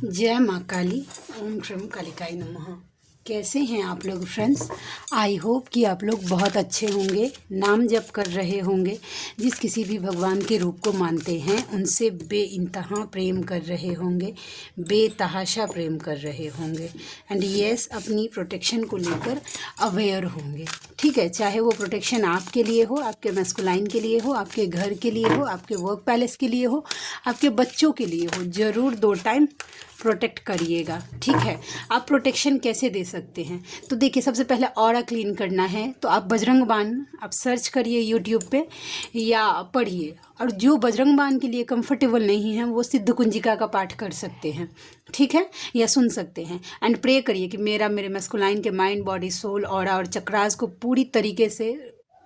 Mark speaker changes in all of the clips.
Speaker 1: जय माँ काली। ओम श्रीम कालिकाय नमः। कैसे हैं आप लोग फ्रेंड्स? आई होप कि आप लोग बहुत अच्छे होंगे, नाम जप कर रहे होंगे, जिस किसी भी भगवान के रूप को मानते हैं उनसे बेइंतहा प्रेम कर रहे होंगे, बेतहाशा प्रेम कर रहे होंगे एंड यस अपनी प्रोटेक्शन को लेकर अवेयर होंगे। ठीक है, चाहे वो प्रोटेक्शन आपके लिए हो, आपके मैस्कुलाइन के लिए हो, आपके घर के लिए हो, आपके वर्क पैलेस के लिए हो, आपके बच्चों के लिए हो, ज़रूर 2 टाइम प्रोटेक्ट करिएगा। ठीक है, आप प्रोटेक्शन कैसे दे सकते हैं? तो देखिए, सबसे पहले ऑरा क्लीन करना है तो आप बजरंग बाण आप सर्च करिए यूट्यूब पे या पढ़िए, और जो बजरंग बाण के लिए कंफर्टेबल नहीं है वो सिद्ध कुंजिका का पाठ कर सकते हैं। ठीक है, या सुन सकते हैं एंड प्रे करिए कि मेरे मैस्कुलाइन के माइंड बॉडी सोल ऑरा और चक्रास को पूरी तरीके से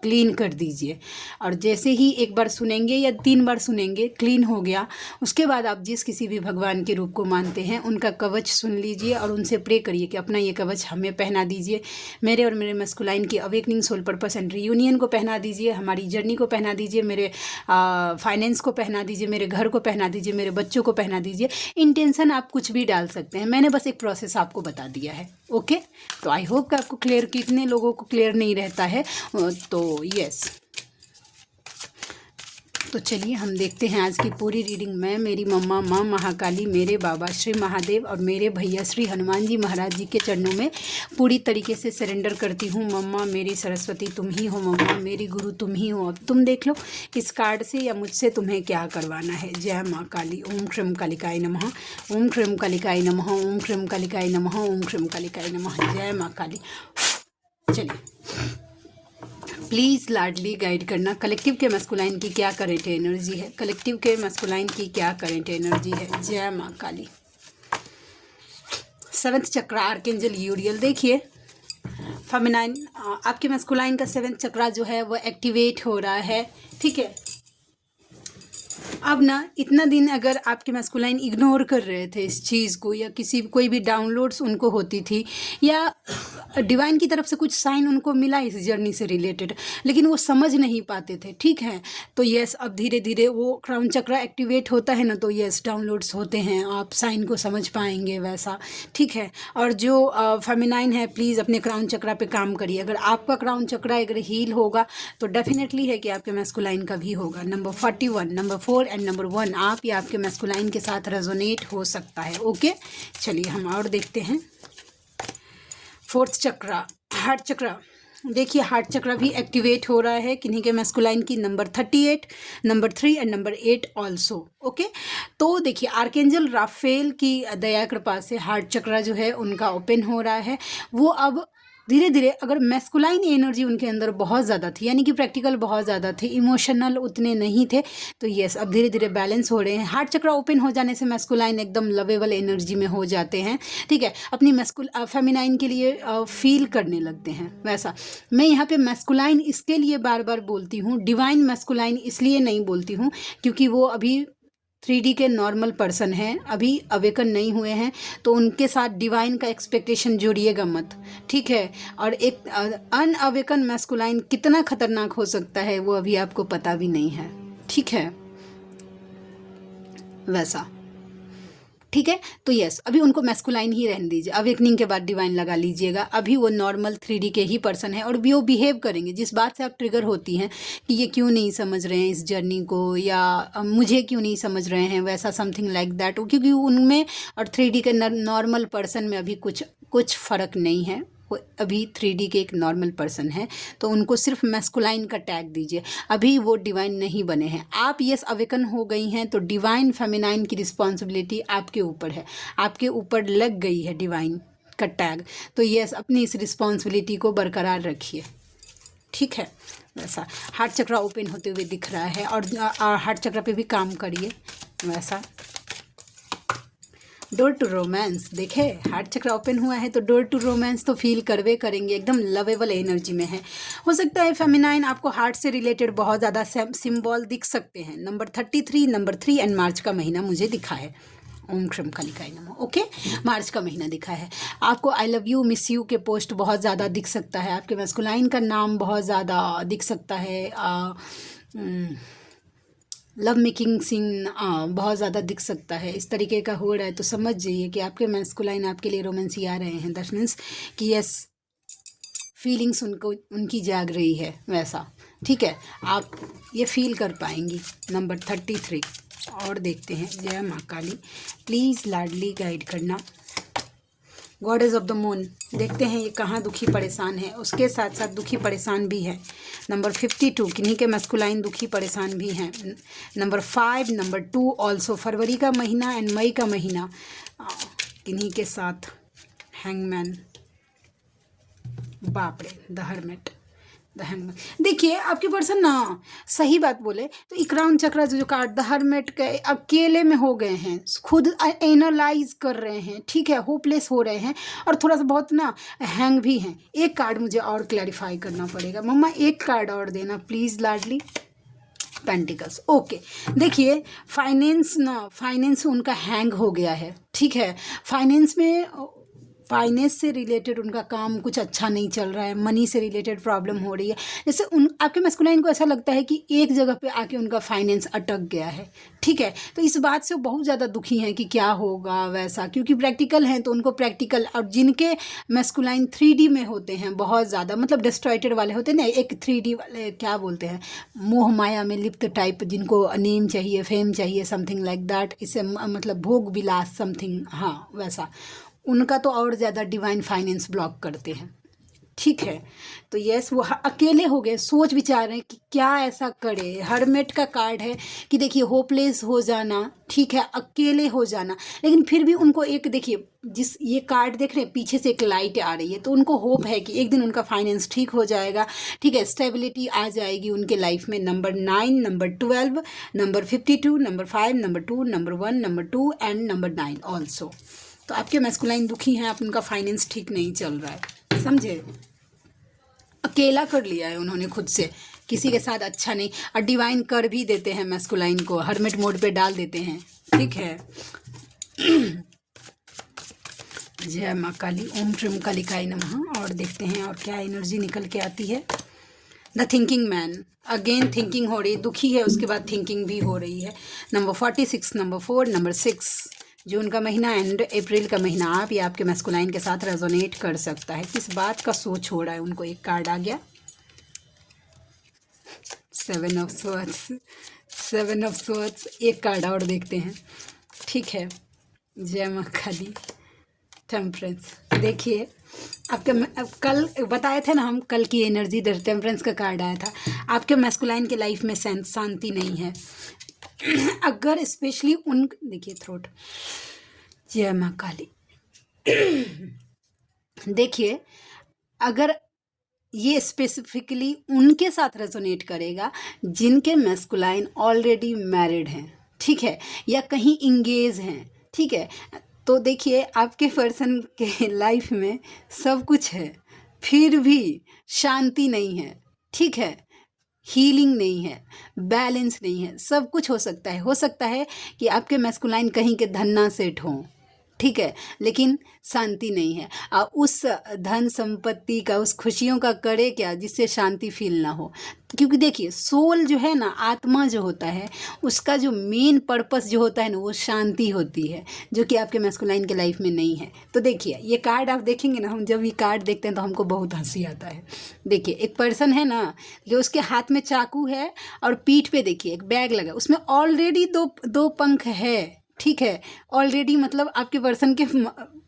Speaker 1: क्लीन कर दीजिए। और जैसे ही एक बार सुनेंगे या 3 बार सुनेंगे क्लीन हो गया, उसके बाद आप जिस किसी भी भगवान के रूप को मानते हैं उनका कवच सुन लीजिए और उनसे प्रे करिए कि अपना ये कवच हमें पहना दीजिए, मेरे और मेरे मस्कुलाइन की awakening soul purpose and reunion को पहना दीजिए, हमारी जर्नी को पहना दीजिए, मेरे फाइनेंस को पहना दीजिए, मेरे घर को पहना दीजिए, मेरे बच्चों को पहना दीजिए। इंटेंशन आप कुछ भी डाल सकते हैं, मैंने बस एक प्रोसेस आपको बता दिया है। ओके, तो आई होप कि आपको क्लियर, कितने लोगों को क्लियर नहीं रहता है तो यस। तो चलिए हम देखते हैं आज की पूरी रीडिंग। मैं मेरी मम्मा माँ महाकाली, मेरे बाबा श्री महादेव और मेरे भैया श्री हनुमान जी महाराज जी के चरणों में पूरी तरीके से सरेंडर करती हूँ। मम्मा मेरी सरस्वती तुम ही हो, मम्मा मेरी गुरु तुम ही हो। अब तुम देख लो इस कार्ड से या मुझसे तुम्हें क्या करवाना है। जय माँ काली। ओम श्रीम कालिकाय नमः, ओम श्रीम कालिकाय नमः, ओम श्रीम कालिकाय नमः, ओम श्रीम कालिकाय नमः। जय माँ काली। चलिए प्लीज़ लाडली गाइड करना, कलेक्टिव के मस्कुलाइन की क्या करेंट एनर्जी है, कलेक्टिव के मस्कुलाइन की क्या करेंट एनर्जी है। जय माँ काली। 7th चक्र आर्केंजल यूरियल। देखिए फेमिनाइन, आपके मस्कुलाइन का 7th चक्रा जो है वो एक्टिवेट हो रहा है। ठीक है, अब ना इतना दिन अगर आपके मैस्कुलाइन इग्नोर कर रहे थे इस चीज़ को, या कोई भी डाउनलोड्स उनको होती थी या डिवाइन की तरफ से कुछ साइन उनको मिला इस जर्नी से रिलेटेड, लेकिन वो समझ नहीं पाते थे। ठीक है, तो यस अब धीरे धीरे वो क्राउन चक्रा एक्टिवेट होता है ना, तो यस डाउनलोड्स होते हैं, आप साइन को समझ पाएंगे वैसा। ठीक है, और जो फेमिनाइन है प्लीज़ अपने क्राउन चक्रा पे काम करिए। अगर आपका क्राउन चक्रा अगर हील होगा तो डेफिनेटली है कि आपके मैस्कुलाइन का भी होगा। नंबर 41, नंबर 4 एंड नंबर 1 आप या आपके मैस्कुलाइन के साथ रेजोनेट हो सकता है। ओके, चलिए हम और देखते हैं। 4th चक्रा हार्ट चक्रा। देखिए हार्ट चक्रा भी एक्टिवेट हो रहा है किन्हीं के मैस्कुलाइन की, number 38, number 3 and number 8 also. Okay, तो देखिए आर्केंजल राफेल की दया कृपा से हार्ट चक्रा जो है उनका ओपन हो रहा है। वो अब धीरे धीरे, अगर मैस्कुलाइन एनर्जी उनके अंदर बहुत ज़्यादा थी, यानी कि प्रैक्टिकल बहुत ज़्यादा थे, इमोशनल उतने नहीं थे, तो यस अब धीरे धीरे बैलेंस हो रहे हैं। हार्ट चक्रा ओपन हो जाने से मैस्कुलाइन एकदम लवेबल एनर्जी में हो जाते हैं। ठीक है, अपनी फेमिनाइन के लिए फील करने लगते हैं वैसा। मैं यहाँ पे मैस्कुलाइन इसके लिए बार बार बोलती हूँ, डिवाइन मैस्कुलाइन इसलिए नहीं बोलती हूँ क्योंकि वो अभी 3D के नॉर्मल पर्सन हैं, अभी अवेकन नहीं हुए हैं, तो उनके साथ डिवाइन का एक्सपेक्टेशन जोड़िएगा मत। ठीक है, और एक अनअवेकन मैस्कुलाइन कितना खतरनाक हो सकता है वो अभी आपको पता भी नहीं है। ठीक है, वैसा। ठीक है, तो यस अभी उनको मैस्कुलाइन ही रहने दीजिए, अवेकनिंग के बाद डिवाइन लगा लीजिएगा। अभी वो नॉर्मल 3D के ही पर्सन है और भी वो बिहेव करेंगे जिस बात से आप ट्रिगर होती हैं कि ये क्यों नहीं समझ रहे हैं इस जर्नी को, या मुझे क्यों नहीं समझ रहे हैं, वैसा समथिंग लाइक दैट। क्योंकि उनमें और 3D के नॉर्मल पर्सन में अभी कुछ फ़र्क नहीं है। वो अभी 3D के एक नॉर्मल पर्सन है, तो उनको सिर्फ मैस्कुलाइन का टैग दीजिए। अभी वो डिवाइन नहीं बने हैं। आप यस अवेकन हो गई हैं तो डिवाइन फेमिनाइन की रिस्पॉन्सिबिलिटी आपके ऊपर है, आपके ऊपर लग गई है डिवाइन का टैग, तो यस अपनी इस रिस्पॉन्सिबिलिटी को बरकरार रखिए। ठीक है, वैसा हार्ट चक्रा ओपन होते हुए दिख रहा है और हार्ट चक्रा पे भी काम करिए वैसा। डोर टू रोमांस, देखे हार्ट चक्र ओपन हुआ है तो डोर टू रोमांस तो फील करवे करेंगे, एकदम लवेबल एनर्जी में है। हो सकता है फेमिनाइन आपको हार्ट से रिलेटेड बहुत ज़्यादा सिंबल दिख सकते हैं। नंबर 33, नंबर 3 एंड मार्च का महीना मुझे दिखा है। ओम श्रीम कालिकाय नमः। ओके, मार्च का महीना दिखा है आपको। I love you, miss you के पोस्ट बहुत ज़्यादा दिख सकता है, आपके मैस्कुलाइन का नाम बहुत ज़्यादा दिख सकता है। लव मेकिंग सीन बहुत ज़्यादा दिख सकता है। इस तरीके का हो रहा है तो समझ जाइए कि आपके मैस्कुलाइन आपके लिए रोमांसी आ रहे हैं। दैट मीन्स कि यस, फीलिंग्स उनको उनकी जाग रही है वैसा। ठीक है, आप ये फील कर पाएंगी। नंबर 33 और देखते हैं। जय माँ काली, प्लीज़ लाडली गाइड करना। गॉडेस ऑफ द मून, देखते हैं ये कहाँ दुखी परेशान है, उसके साथ साथ दुखी परेशान भी है। नंबर 52, किन्हीं के मस्कुलाइन दुखी परेशान भी हैं। नंबर 5, नंबर 2 ऑल्सो, फरवरी का महीना एंड मई का महीना किन्हीं के साथ। हैंगमैन, बाप रे, द हर्मिट, द हैंगमैन। देखिए आपके पर्सन ना सही बात बोले तो इक्राउन चक्रा जो कार्ड द हर्मिट के अकेले में हो गए हैं, खुद एनालाइज कर रहे हैं। ठीक है, होपलेस हो रहे हैं और थोड़ा सा बहुत ना हैंग भी हैं। एक कार्ड मुझे और क्लैरिफाई करना पड़ेगा। मम्मा एक कार्ड और देना प्लीज़ लाडली। Pentacles, okay. देखिए फाइनेंस उनका हैंग हो गया है। ठीक है, फाइनेंस से रिलेटेड उनका काम कुछ अच्छा नहीं चल रहा है। मनी से रिलेटेड प्रॉब्लम हो रही है। जैसे आपके मैस्कुलाइन को ऐसा लगता है कि एक जगह पे आके उनका फाइनेंस अटक गया है। ठीक है, तो इस बात से वो बहुत ज़्यादा दुखी हैं कि क्या होगा वैसा, क्योंकि प्रैक्टिकल हैं तो उनको प्रैक्टिकल। और जिनके मैस्कुलाइन 3D में होते हैं बहुत ज़्यादा, मतलब डिस्ट्रॉयटेड वाले होते हैं ना, एक 3D वाले क्या बोलते हैं, मोह माया में लिप्त टाइप, जिनको नेम चाहिए, फेम चाहिए, समथिंग लाइक दैट, इससे मतलब भोग विलास समथिंग, हाँ वैसा, उनका तो और ज़्यादा डिवाइन फाइनेंस ब्लॉक करते हैं। ठीक है, तो यस वो अकेले हो गए, सोच विचार रहे हैं कि क्या ऐसा करे। हर्मिट का कार्ड है कि देखिए होपलेस हो जाना, ठीक है, अकेले हो जाना, लेकिन फिर भी उनको एक, देखिए जिस ये कार्ड देख रहे हैं पीछे से एक लाइट आ रही है, तो उनको होप है कि एक दिन उनका फाइनेंस ठीक हो जाएगा। ठीक है, स्टेबिलिटी आ जाएगी उनके लाइफ में। Number 9, number 12, number 52, number 5, number 2, number 1, number 2 and number 9 also. तो आपके मैस्कुलाइन दुखी हैं, आप उनका फाइनेंस ठीक नहीं चल रहा है, समझे। अकेला कर लिया है उन्होंने खुद से, किसी के साथ अच्छा नहीं। और डिवाइन कर भी देते हैं मैस्कुलाइन को, हर्मिट मोड पे डाल देते हैं। ठीक है, जय माँ काली, ओम ट्रिम कालिकाय नमः। और देखते हैं और क्या एनर्जी निकल के आती है। The thinking man, again thinking हो रही, दुखी है उसके बाद थिंकिंग भी हो रही है। नंबर 46, नंबर 4, नंबर 6, जून का महीना एंड अप्रैल का महीना आप या आपके मैस्कुलाइन के साथ रेजोनेट कर सकता है। किस बात का सोच हो रहा है उनको। एक कार्ड आ गया, 7 ऑफ स्वॉर्ड्स, 7 ऑफ स्वॉर्ड्स। एक कार्ड और देखते हैं। ठीक है, जय माँ काली, टेम्परेंस। देखिए आपके अब कल बताए थे ना हम, कल की एनर्जी टेम्परेंस का कार्ड आया था। आपके मैस्कुलाइन के लाइफ में शांति नहीं है। अगर स्पेशली उन, देखिए थ्रोट, जय माँ काली। देखिए अगर ये स्पेसिफिकली उनके साथ रेजोनेट करेगा जिनके मैस्कुलाइन ऑलरेडी मैरिड हैं, ठीक है, या कहीं इंगेज हैं। ठीक है, तो देखिए आपके पर्सन के लाइफ में सब कुछ है, फिर भी शांति नहीं है। ठीक है, हीलिंग नहीं है, बैलेंस नहीं है। सब कुछ हो सकता है कि आपके मैस्कुलाइन कहीं के धन्ना सेठ हों, ठीक है, लेकिन शांति नहीं है। उस धन संपत्ति का, उस खुशियों का करे क्या जिससे शांति फील ना हो। क्योंकि देखिए सोल जो है ना, आत्मा जो होता है, उसका जो मेन पर्पस जो होता है ना, वो शांति होती है, जो कि आपके मैस्कुलाइन के लाइफ में नहीं है। तो देखिए ये कार्ड आप देखेंगे ना, हम जब ये कार्ड देखते हैं तो हमको बहुत हंसी आता है। देखिए एक पर्सन है ना, ये उसके हाथ में चाकू है और पीठ पे देखिए एक बैग लगा, उसमें ऑलरेडी दो पंख है। ठीक है, ऑलरेडी मतलब आपके पर्सन के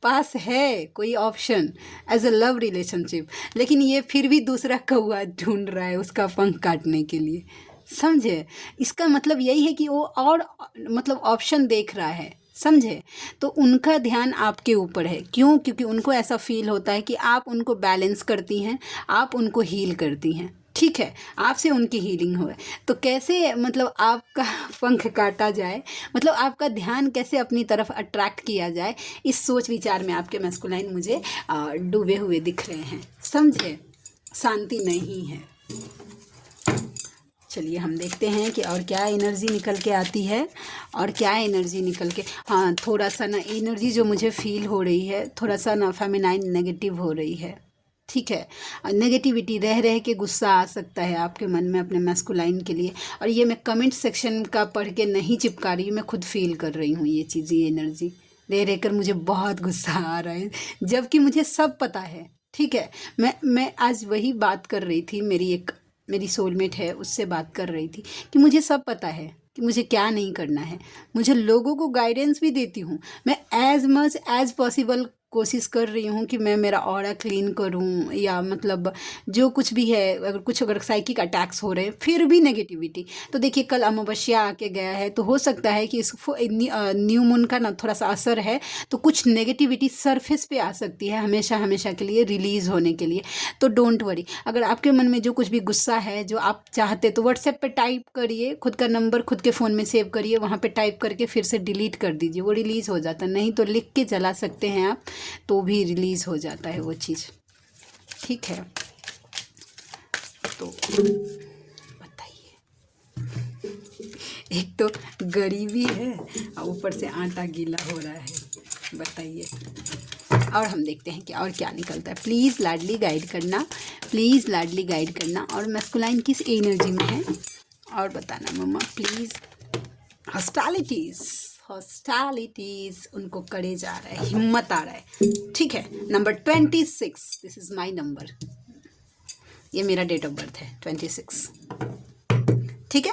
Speaker 1: पास है कोई option as a love relationship, लेकिन ये फिर भी दूसरा कौवा ढूंढ रहा है उसका पंख काटने के लिए। समझे, इसका मतलब यही है कि वो और मतलब ऑप्शन देख रहा है। समझे, तो उनका ध्यान आपके ऊपर है। क्यों? क्योंकि उनको ऐसा फील होता है कि आप उनको बैलेंस करती हैं, आप उनको हील करती हैं। ठीक है, आपसे उनकी हीलिंग हो। तो कैसे मतलब आपका पंख काटा जाए, मतलब आपका ध्यान कैसे अपनी तरफ अट्रैक्ट किया जाए, इस सोच विचार में आपके मैस्कुलाइन मुझे डूबे हुए दिख रहे हैं। समझे, शांति नहीं है। चलिए हम देखते हैं कि और क्या एनर्जी निकल के आती है, और क्या एनर्जी निकल के, हाँ थोड़ा सा ना एनर्जी जो मुझे फील हो रही है, थोड़ा सा ना फेमिनाइन नेगेटिव हो रही है। ठीक है। नेगेटिविटी रह रह के गुस्सा आ सकता है आपके मन में अपने मैस्कुलाइन के लिए, और ये मैं कमेंट सेक्शन का पढ़ के नहीं चिपका रही हूँ, मैं खुद फील कर रही हूँ ये चीज़, ये एनर्जी रह रह कर मुझे बहुत गुस्सा आ रहा है, जबकि मुझे सब पता है। ठीक है, मैं आज वही बात कर रही थी, मेरी सोलमेट है, उससे बात कर रही थी कि मुझे सब पता है कि मुझे क्या नहीं करना है। मुझे लोगों को गाइडेंस भी देती हूँ, मैं एज मच एज पॉसिबल कोशिश कर रही हूँ कि मैं मेरा ऑरा क्लीन करूँ, या मतलब जो कुछ भी है, अगर साइकिक अटैक्स हो रहे हैं फिर भी नेगेटिविटी, तो देखिए कल अमावस्या आके गया है, तो हो सकता है कि इस न्यू मून का ना थोड़ा सा असर है, तो कुछ नेगेटिविटी सरफेस पे आ सकती है हमेशा हमेशा के लिए रिलीज़ होने के लिए। तो डोंट वरी, अगर आपके मन में जो कुछ भी गुस्सा है जो आप चाहते, तो व्हाट्सएप पे टाइप करिए, खुद का नंबर खुद के फ़ोन में सेव करिए, वहाँ पे टाइप करके फिर से डिलीट कर दीजिए, वो रिलीज़ हो जाता है। नहीं तो लिख के जला सकते हैं आप, तो भी रिलीज़ हो जाता है वो चीज़। ठीक है, तो बताइए, एक तो गरीबी है और ऊपर से आटा गीला हो रहा है, बताइए। और हम देखते हैं कि और क्या निकलता है। प्लीज़ लाडली गाइड करना, प्लीज़ लाडली गाइड करना, और मैस्कुलाइन किस एनर्जी में है और बताना मम्मा प्लीज़। हॉस्टालिटीज़ उनको करेज आ रहा है, हिम्मत आ रहा है। ठीक है, number 26, this is my number, ये मेरा डेट ऑफ बर्थ है 26। ठीक है,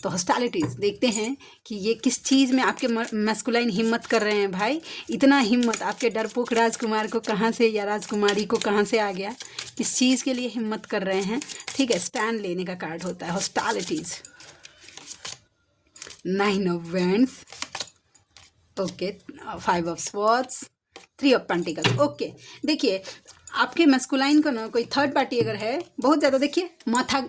Speaker 1: तो हॉस्टालिटीज़ देखते हैं कि ये किस चीज़ में आपके मैस्कुलाइन हिम्मत कर रहे हैं। भाई इतना हिम्मत आपके डरपोक राजकुमार को कहाँ से, या राजकुमारी को कहाँ से आ गया, किस चीज़ के लिए हिम्मत कर रहे हैं। ठीक है, स्टैंड लेने का कार्ड होता है हॉस्टालिटीज़। 9 of wands, okay, 5 of swords, 3 of pentacles. Okay, देखिए आपके मैस्कुलाइन को ना कोई थर्ड पार्टी अगर है, बहुत ज़्यादा देखिए माथा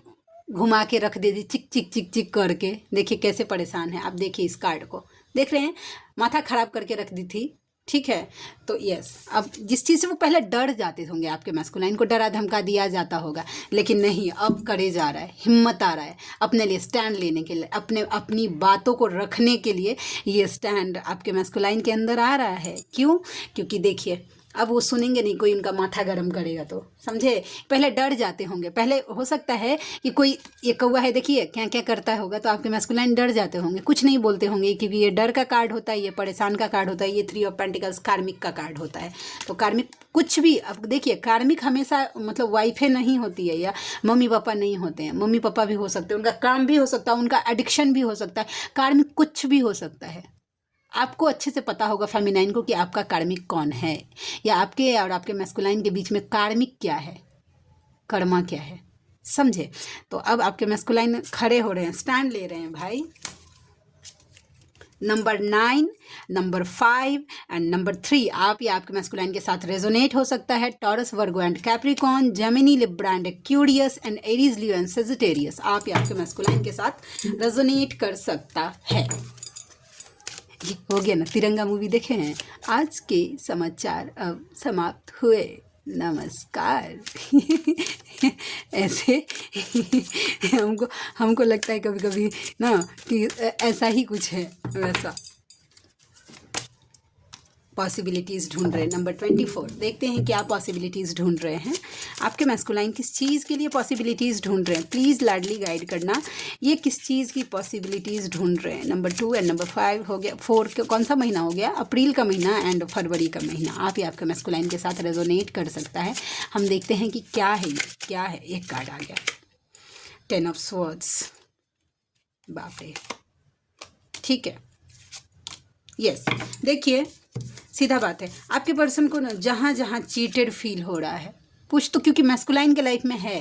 Speaker 1: घुमा के रख दे दी, चिक चिक चिक चिक करके, देखिए कैसे परेशान है। आप देखिए इस कार्ड को, देख रहे हैं, माथा खराब करके रख दी थी। ठीक है, तो यस, अब जिस चीज़ से वो पहले डर जाते होंगे, आपके मैस्कुलाइन को डरा धमका दिया जाता होगा, लेकिन नहीं, अब करेज आ रहा है, हिम्मत आ रहा है अपने लिए स्टैंड लेने के लिए, अपनी बातों को रखने के लिए। ये स्टैंड आपके मैस्कुलाइन के अंदर आ रहा है। क्यों? क्योंकि देखिए अब वो सुनेंगे नहीं कोई उनका माथा गर्म करेगा, तो समझे, पहले डर जाते होंगे। पहले हो सकता है कि कोई, ये कौवा है देखिए क्या क्या करता होगा, तो आपके मैस्कुलाइन डर जाते होंगे, कुछ नहीं बोलते होंगे, क्योंकि ये डर का कार्ड होता है, ये परेशान का कार्ड होता है, ये 3 ऑफ पेंटिकल्स कार्मिक का कार्ड होता है। तो कार्मिक कुछ भी, अब देखिए कार्मिक हमेशा मतलब वाइफे नहीं होती है, या मम्मी पापा नहीं होते हैं, मम्मी पापा भी हो सकते हैं, उनका काम भी हो सकता है, उनका एडिक्शन भी हो सकता है, कार्मिक कुछ भी हो सकता है। आपको अच्छे से पता होगा फेमिनाइन को कि आपका कार्मिक कौन है, या आपके और आपके मैस्कुलाइन के बीच में कार्मिक क्या है, कर्मा क्या है, समझे। तो अब आपके मैस्कुलाइन खड़े हो रहे हैं, स्टैंड ले रहे हैं भाई। नंबर 9, नंबर 5 एंड नंबर 3 आप या आपके मैस्कुलाइन के साथ रेजोनेट हो सकता है। Taurus, Virgo and Capricorn, Gemini, Libra and Aquarius and Aries, Leo and Sagittarius आप या आपके मैस्कुलाइन के साथ रेजोनेट कर सकता है। ये हो गया ना, तिरंगा मूवी देखे हैं। आज के समाचार अब समाप्त हुए, नमस्कार। ऐसे हमको लगता है कभी कभी ना कि ऐसा ही कुछ है, वैसा पॉसिबिलिटीज़ ढूंढ रहे हैं। नंबर 24 देखते हैं क्या पॉसिबिलिटीज़ ढूंढ रहे हैं आपके मैस्कुलाइन, किस चीज़ के लिए पॉसिबिलिटीज़ ढूंढ रहे हैं। प्लीज़ लाडली गाइड करना, ये किस चीज़ की पॉसिबिलिटीज़ ढूंढ रहे हैं। नंबर 2 एंड नंबर 5 हो गया। 4 कौन सा महीना हो गया? अप्रैल का महीना एंड फरवरी का महीना आप या आपके मैस्कुलाइन के साथ रेजोनेट कर सकता है। हम देखते हैं कि क्या है, क्या है। एक कार्ड आ गया, 10 ऑफ स्वॉर्ड्स, बाप रे। ठीक है, यस, देखिए सीधा बात है, आपके पर्सन को ना जहाँ जहाँ चीटेड फील हो रहा है कुछ, तो क्योंकि मैस्कुलाइन के लाइफ में है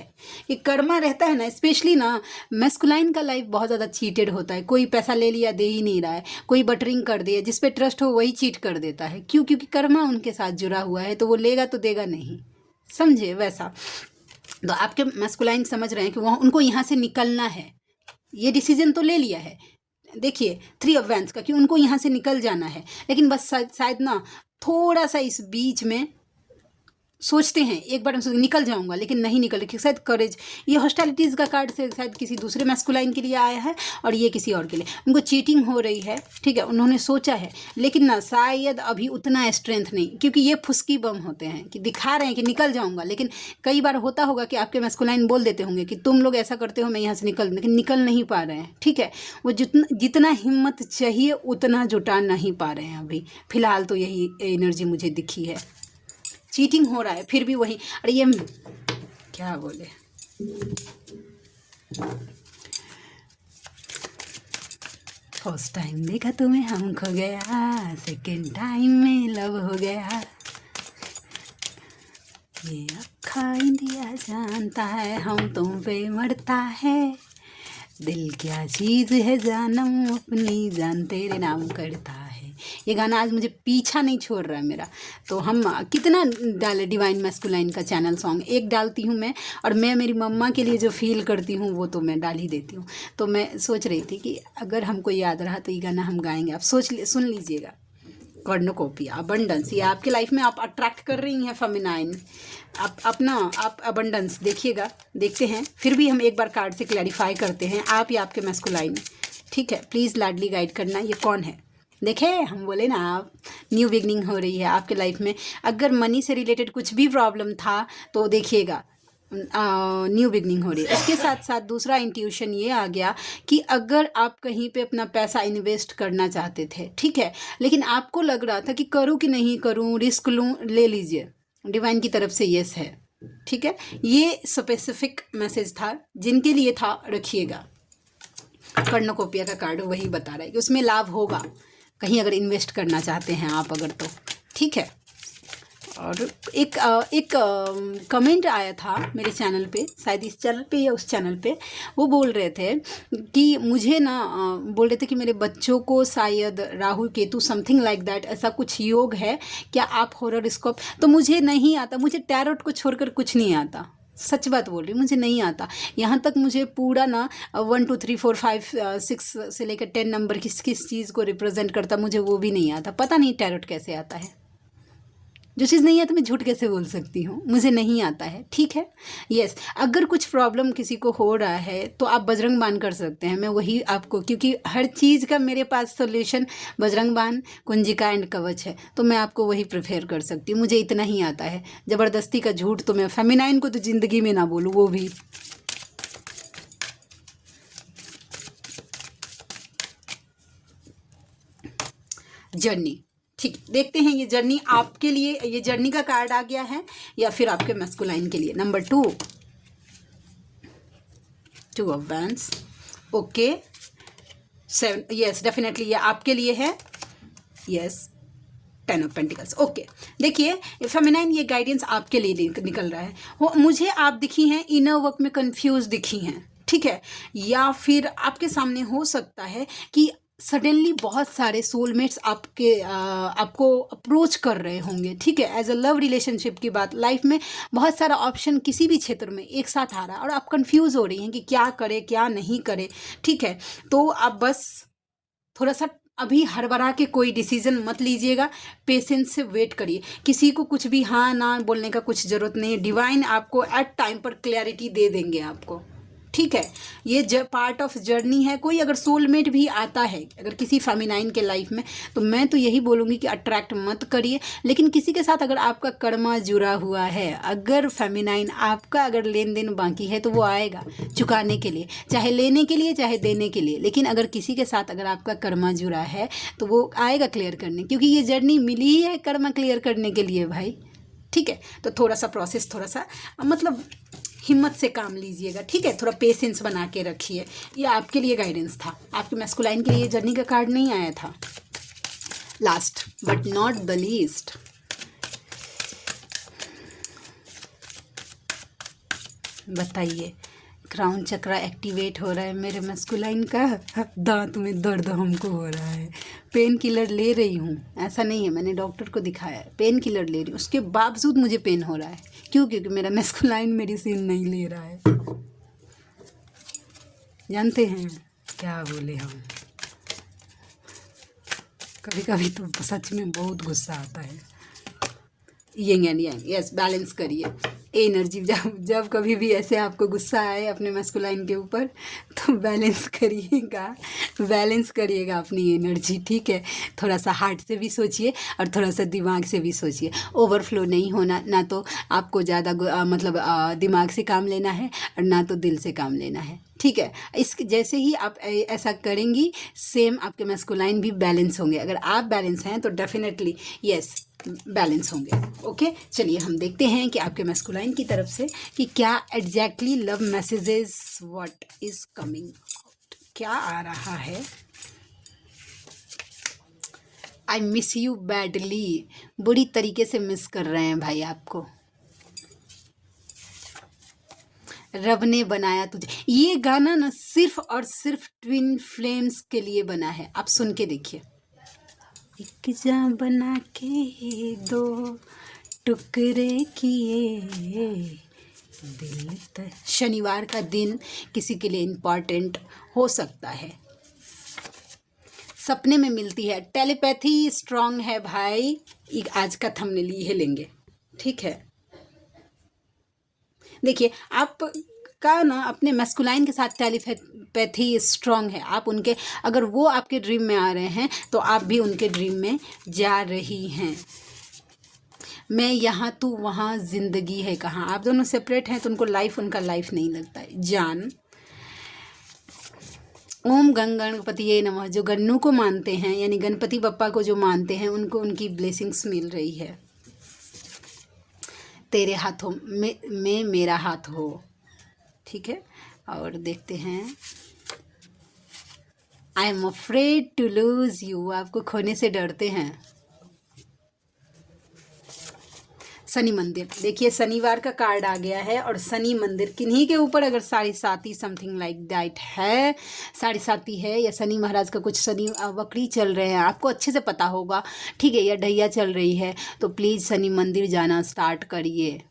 Speaker 1: ये कर्मा रहता है ना, स्पेशली ना मैस्कुलाइन का लाइफ बहुत ज़्यादा चीटेड होता है। कोई पैसा ले लिया, दे ही नहीं रहा है, कोई बटरिंग कर दिया, जिस पे ट्रस्ट हो वही चीट कर देता है। क्यों? क्योंकि कर्मा उनके साथ जुड़ा हुआ है, तो वो लेगा तो देगा नहीं, समझे वैसा। तो आपके मैस्कुलाइन समझ रहे हैं कि वहाँ उनको यहाँ से निकलना है, ये डिसीजन तो ले लिया है। देखिए 3 ऑफ वैंड्स का कि उनको यहाँ से निकल जाना है, लेकिन बस शायद ना थोड़ा सा इस बीच में सोचते हैं, एक बार हम सोचते निकल जाऊंगा, लेकिन नहीं निकल, कि शायद करेज, ये हॉस्टैलिटीज़ का कार्ड से शायद किसी दूसरे मैस्कुलाइन के लिए आया है और ये किसी और के लिए, उनको चीटिंग हो रही है, ठीक है, उन्होंने सोचा है, लेकिन ना शायद अभी उतना स्ट्रेंथ नहीं, क्योंकि ये फुसकी बम होते हैं कि दिखा रहे हैं कि निकल जाऊंगा, लेकिन कई बार होता होगा कि आपके मैस्कुलाइन बोल देते होंगे कि तुम लोग ऐसा करते हो मैं यहाँ से निकल, लेकिन निकल नहीं पा रहे हैं, ठीक है, वो जितना जितना हिम्मत चाहिए उतना जुटा नहीं पा रहे हैं अभी फिलहाल, तो यही एनर्जी मुझे दिखी है। चीटिंग हो रहा है फिर भी वही, अरे ये क्या बोले, फर्स्ट टाइम देखा तुम्हें हम खो गया, सेकंड टाइम में लव हो गया, ये अखा इंडिया जानता है हम तुम पे मरता है, दिल क्या चीज़ है जानम अपनी जान तेरे नाम करता है। ये गाना आज मुझे पीछा नहीं छोड़ रहा है मेरा। तो हम कितना डाले डिवाइन मैस्कुलाइन का चैनल सॉन्ग, एक डालती हूँ मैं, और मैं मेरी मम्मा के लिए जो फील करती हूँ वो तो मैं डाल ही देती हूँ। तो मैं सोच रही थी कि अगर हमको याद रहा तो ये गाना हम गाएंगे, आप सुन लीजिएगा। कॉर्नोकोपिया, अबंडेंस, ये आपके लाइफ में आप अट्रैक्ट कर रही हैं फेमिनाइन, आप अबंडेंस देखिएगा, देखते हैं, फिर भी हम एक बार कार्ड से क्लैरिफाई करते हैं, आप या आपके मैस्कुलाइन, ठीक है, प्लीज़ लाडली गाइड करना, ये कौन है। देखे हम बोले ना, आप न्यू बिगनिंग हो रही है आपके लाइफ में, अगर मनी से रिलेटेड कुछ भी प्रॉब्लम था तो देखिएगा न्यू बिगनिंग हो रही है। इसके साथ साथ दूसरा इंट्यूशन ये आ गया कि अगर आप कहीं पे अपना पैसा इन्वेस्ट करना चाहते थे, ठीक है, लेकिन आपको लग रहा था कि करूँ कि नहीं करूँ, रिस्क लूँ, ले लीजिए, डिवाइन की तरफ से यस है, ठीक है, ये स्पेसिफिक मैसेज था, जिनके लिए था रखिएगा। कर्णकोपिया का कार्ड वही बता रहा है कि उसमें लाभ होगा, कहीं अगर इन्वेस्ट करना चाहते हैं आप अगर, तो ठीक है। और एक कमेंट आया था मेरे चैनल पे, शायद इस चैनल पे या उस चैनल पे, वो बोल रहे थे कि मुझे ना बोल रहे थे कि मेरे बच्चों को शायद Rahu Ketu something like that ऐसा कुछ योग है, क्या आप हॉरोस्कोप, तो मुझे नहीं आता, मुझे टैरोट को छोड़कर कुछ नहीं आता, सच बात बोल रही हूँ, मुझे नहीं आता। यहाँ तक मुझे पूरा ना 1 2 3 4 5 6 से लेकर 10 नंबर किस किस चीज़ को रिप्रेजेंट करता, मुझे वो भी नहीं आता, पता नहीं टैरोट कैसे आता है, जो चीज़ नहीं आता मैं झूठ कैसे बोल सकती हूँ, मुझे नहीं आता है, ठीक है। यस, अगर कुछ प्रॉब्लम किसी को हो रहा है तो आप बजरंग बाण कर सकते हैं, मैं वही आपको, क्योंकि हर चीज़ का मेरे पास सोल्यूशन बजरंग बाण, कुंजिका एंड कवच है, तो मैं आपको वही प्रेफर कर सकती हूँ, मुझे इतना ही आता है। ज़बरदस्ती का झूठ तो मैं फेमिनाइन को तो ज़िंदगी में ना बोलूँ, वो भी जर्नी, ठीक, देखते हैं ये जर्नी आपके लिए, ये जर्नी का कार्ड आ गया है या फिर आपके मैस्कुलाइन के लिए। Number 2, 2 of wands, okay, 7, yes definitely ये आपके लिए है, यस, 10 ऑफ पेंटिकल्स, ओके। देखिए फेमिनाइन, ये गाइडेंस आपके लिए निकल रहा है, वो मुझे आप दिखी हैं इनर वर्क में कंफ्यूज दिखी हैं, ठीक है, या फिर आपके सामने हो सकता है कि सडनली बहुत सारे सोलमेट्स आपको अप्रोच कर रहे होंगे, ठीक है, एज अ लव रिलेशनशिप की बात, लाइफ में बहुत सारा ऑप्शन किसी भी क्षेत्र में एक साथ आ रहा है और आप कंफ्यूज हो रही हैं कि क्या करे क्या नहीं करे, ठीक है, तो आप बस थोड़ा सा अभी हड़बड़ा के कोई डिसीजन मत लीजिएगा, पेशेंस से वेट करिए, किसी को कुछ भी हाँ ना बोलने का कुछ ज़रूरत नहीं है, डिवाइन आपको एट टाइम पर क्लैरिटी दे देंगे आपको, ठीक है, ये पार्ट ऑफ जर्नी है। कोई अगर सोलमेट भी आता है अगर किसी फेमिनाइन के लाइफ में, तो मैं तो यही बोलूँगी कि अट्रैक्ट मत करिए, लेकिन किसी के साथ अगर आपका कर्मा जुड़ा हुआ है, अगर फेमिनाइन आपका अगर लेन देन बाकी है तो वो आएगा चुकाने के लिए, चाहे लेने के लिए चाहे देने के लिए, लेकिन अगर किसी के साथ अगर आपका कर्मा जुड़ा है तो वो आएगा क्लियर करने, क्योंकि ये जर्नी मिली ही है कर्मा क्लियर करने के लिए भाई, ठीक है। तो थोड़ा सा प्रोसेस, थोड़ा सा मतलब हिम्मत से काम लीजिएगा, ठीक है, थोड़ा पेशेंस बना के रखिए, ये आपके लिए गाइडेंस था। आपके मैस्कुलाइन के लिए जर्नी का कार्ड नहीं आया था। Last but not the least, बताइए, क्राउन चक्रा एक्टिवेट हो रहा है मेरे मैस्कुलाइन का, दांत में दर्द हमको हो रहा है, पेन किलर ले रही हूँ, ऐसा नहीं है, मैंने डॉक्टर को दिखाया है, पेन किलर ले रही हूँ, उसके बावजूद मुझे पेन हो रहा है, क्यों, क्योंकि मेरा मैस्कुलाइन मेडिसिन नहीं ले रहा है। जानते हैं क्या बोले हम, कभी कभी तो सच में बहुत गुस्सा आता है। Yin and yang, yes, balance करिए एनर्जी। जब जब कभी भी ऐसे आपको गुस्सा आए अपने मैस्कुलाइन के ऊपर, तो बैलेंस करिएगा अपनी एनर्जी, ठीक है। थोड़ा सा हार्ट से भी सोचिए और थोड़ा सा दिमाग से भी सोचिए। ओवरफ्लो नहीं होना, ना तो आपको ज़्यादा दिमाग से काम लेना है और ना तो दिल से काम लेना है, ठीक है। इस जैसे ही आप ऐसा करेंगी, सेम आपके मैस्कुलाइन भी बैलेंस होंगे। अगर आप बैलेंस हैं तो डेफिनेटली यस बैलेंस होंगे। ओके, चलिए हम देखते हैं कि आपके मैस्कुलाइन की तरफ से कि क्या exactly love messages what is coming out, क्या आ रहा है। आई मिस यू बैडली, बुरी तरीके से मिस कर रहे हैं भाई आपको। रब ने बनाया तुझे, ये गाना ना सिर्फ और सिर्फ ट्विन फ्लेम्स के लिए बना है, आप सुन के देखिए। एक जान बना के दो टुकड़े किए दिल तक। शनिवार का दिन किसी के लिए इम्पॉर्टेंट हो सकता है, सपने में मिलती है, टेलीपैथी स्ट्रांग है भाई। आज का थंबनेल ये लेंगे, ठीक है। देखिए आप का ना अपने मैस्कुलाइन के साथ टेलीपैथी स्ट्रांग है। आप उनके, अगर वो आपके ड्रीम में आ रहे हैं तो आप भी उनके ड्रीम में जा रही हैं। मैं यहाँ तू वहाँ, जिंदगी है कहाँ। आप दोनों सेपरेट हैं तो उनको लाइफ, उनका लाइफ नहीं लगता है। जान ओम गणपति नमः, जो गन्नू को मानते हैं यानी गणपति बप्पा को जो मानते हैं, उनको उनकी ब्लेसिंग्स मिल रही है। तेरे हाथों में मेरा हाथ हो, ठीक है। और देखते हैं, I am afraid to lose you, आपको खोने से डरते हैं। शनि मंदिर, देखिए शनिवार का कार्ड आ गया है और शनि मंदिर किन्हीं के ऊपर अगर 7.5 समथिंग लाइक दैट है, 7.5 है या शनि महाराज का कुछ शनि वक्री चल रहे हैं, आपको अच्छे से पता होगा, ठीक है, या ढैया चल रही है, तो प्लीज़ शनि मंदिर जाना स्टार्ट करिए।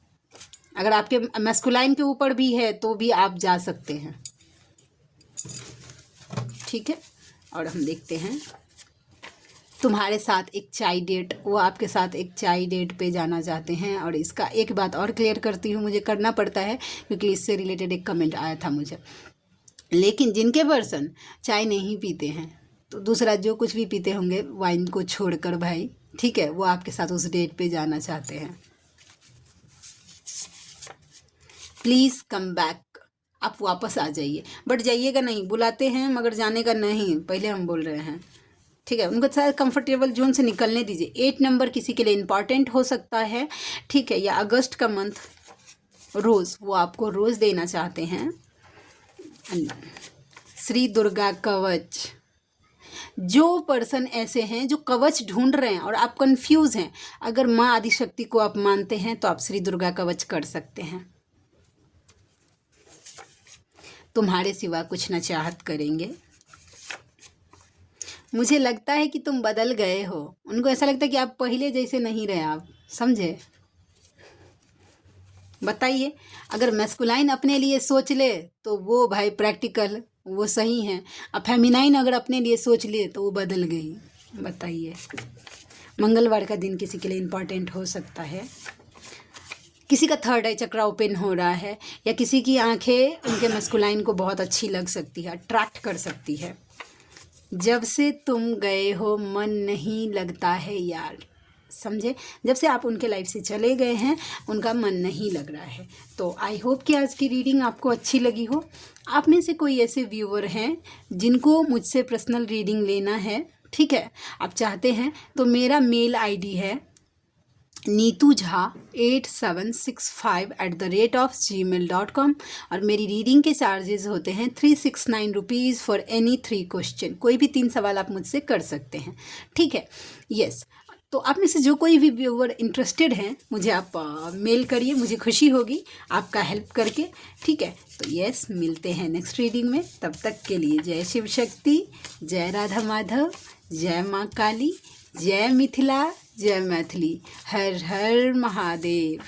Speaker 1: अगर आपके मैस्कुलाइन के ऊपर भी है तो भी आप जा सकते हैं, ठीक है। और हम देखते हैं तुम्हारे साथ एक चाय डेट, वो आपके साथ एक चाय डेट पे जाना चाहते हैं। और इसका एक बात और क्लियर करती हूँ, मुझे करना पड़ता है क्योंकि इससे रिलेटेड एक कमेंट आया था मुझे। लेकिन जिनके पर्सन चाय नहीं पीते हैं, तो दूसरा जो कुछ भी पीते होंगे वाइन को छोड़कर भाई, ठीक है, वो आपके साथ उस डेट पे जाना चाहते हैं। प्लीज़ कम बैक, आप वापस आ जाइए, बट जाइएगा नहीं, बुलाते हैं मगर जाने का नहीं, पहले हम बोल रहे हैं, ठीक है। उनको साथ कंफर्टेबल जोन से निकलने दीजिए। 8 नंबर किसी के लिए इम्पॉर्टेंट हो सकता है, ठीक है, या अगस्त का मंथ, रोज़, वो आपको रोज़ देना चाहते हैं। श्री दुर्गा कवच, जो पर्सन ऐसे हैं जो कवच ढूंढ रहे हैं और आप कंफ्यूज हैं, अगर माँ आदिशक्ति को आप मानते हैं तो आप श्री दुर्गा कवच कर सकते हैं। तुम्हारे सिवा कुछ न चाहत करेंगे। मुझे लगता है कि तुम बदल गए हो, उनको ऐसा लगता है कि आप पहले जैसे नहीं रहे, आप समझे। बताइए, अगर मैस्कुलाइन अपने लिए सोच ले तो वो भाई प्रैक्टिकल, वो सही है। अब फेमिनाइन अगर अपने लिए सोच ले तो वो बदल गई। बताइए, मंगलवार का दिन किसी के लिए इम्पॉर्टेंट हो सकता है। किसी का थर्ड आई चक्रा ओपन हो रहा है, या किसी की आंखें उनके मैस्कुलाइन को बहुत अच्छी लग सकती है, अट्रैक्ट कर सकती है। जब से तुम गए हो मन नहीं लगता है यार, समझे, जब से आप उनके लाइफ से चले गए हैं उनका मन नहीं लग रहा है। तो आई होप कि आज की रीडिंग आपको अच्छी लगी हो। आप में से कोई ऐसे व्यूअर हैं जिनको मुझसे पर्सनल रीडिंग लेना है, ठीक है, आप चाहते हैं तो मेरा मेल आईडी है neetujha8765@gmail.com और मेरी रीडिंग के चार्जेस होते हैं 369 रुपीज़ फॉर एनी 3 क्वेश्चन। कोई भी 3 सवाल आप मुझसे कर सकते हैं, ठीक है, यस। तो आप में से जो कोई भी व्यूअर इंटरेस्टेड हैं, मुझे आप मेल करिए, मुझे खुशी होगी आपका हेल्प करके, ठीक है। तो यस, मिलते हैं नेक्स्ट रीडिंग में, तब तक के लिए जय शिव शक्ति, जय राधा माधव, जय माँ काली, जय मिथिला, जय मैथिली, हर हर महादेव।